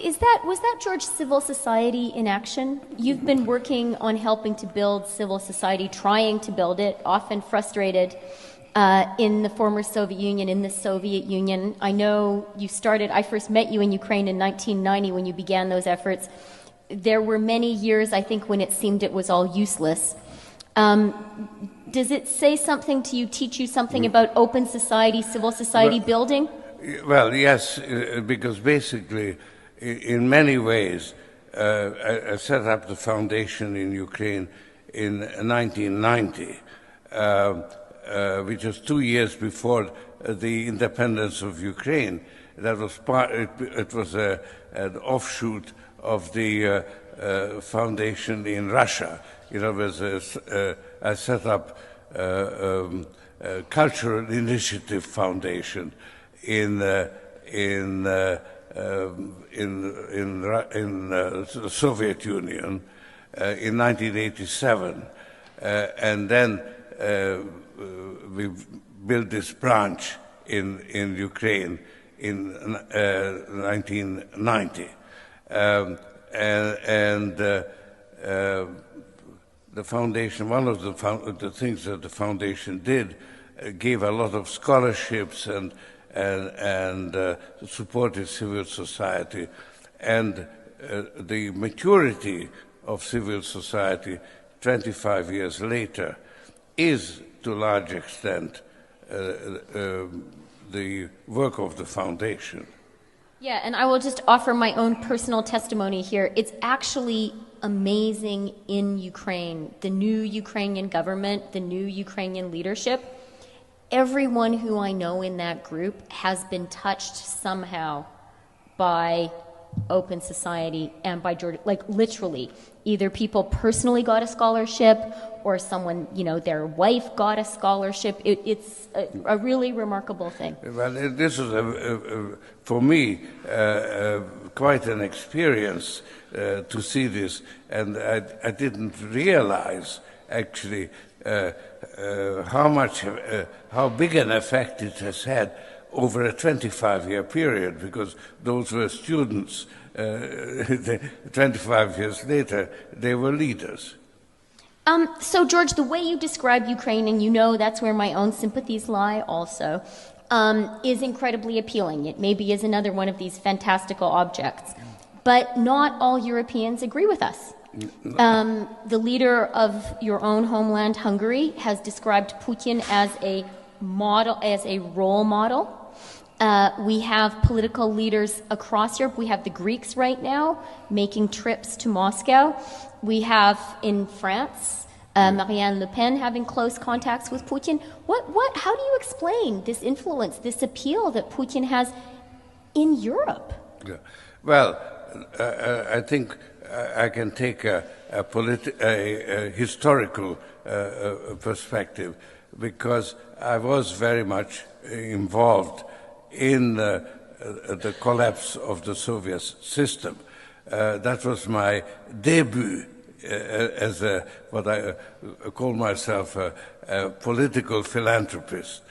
Was that, George, civil society in action? You've been working on helping to build civil society, trying to build it, often frustrated in the former Soviet Union, in the Soviet Union. I know I first met you in Ukraine in 1990 when you began those efforts. There were many years, I think, when it seemed it was all useless. Does it say something to you, teach you something about open society, civil society building? Well, yes, because basically, in many ways, I set up the foundation in Ukraine in 1990, which was 2 years before the independence of Ukraine. That was it was an offshoot of the foundation in Russia. I set up a Cultural Initiative Foundation in the Soviet Union in 1987, and then we built this branch in Ukraine in 1990, the foundation. One of the things that the foundation did gave a lot of scholarships and supported civil society, and the maturity of civil society 25 years later is to a large extent the work of the foundation. Yeah, and I will just offer my own personal testimony here. It's actually amazing in Ukraine, the new Ukrainian government, the new Ukrainian leadership. Everyone who I know in that group has been touched somehow by open society and by George, like literally. Either people personally got a scholarship or someone, their wife got a scholarship. It's a really remarkable thing. Well, this was, for me, quite an experience to see this, and I didn't realize, actually, how big an effect it has had over a 25-year period, because those were students. 25 years later, they were leaders. So, George, the way you describe Ukraine, and that's where my own sympathies lie also, is incredibly appealing. It maybe is another one of these fantastical objects. But not all Europeans agree with us. The leader of your own homeland, Hungary, has described Putin as a role model. We have political leaders across Europe. We have the Greeks right now making trips to Moscow. We have in France, Marine Le Pen having close contacts with Putin. How do you explain this influence, this appeal that Putin has in Europe? Yeah. Well, I think I can take a historical perspective, because I was very much involved in the collapse of the Soviet system. That was my debut as what I call myself a political philanthropist.